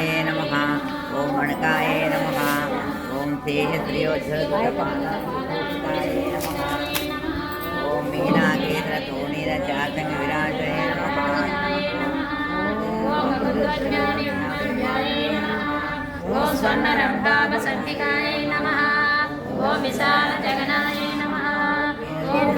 नमः। ओम मणकाय नमः। ओम तेजस्त्रियोद्धरपादाय नमः। ओम मीनाकेन्द्रतोणीरचातङ्गविराजय नमः। ओम स्वर्णरम्भाभसंज्ञकाय नमः। ओम विशालजगनाय नमः। ओम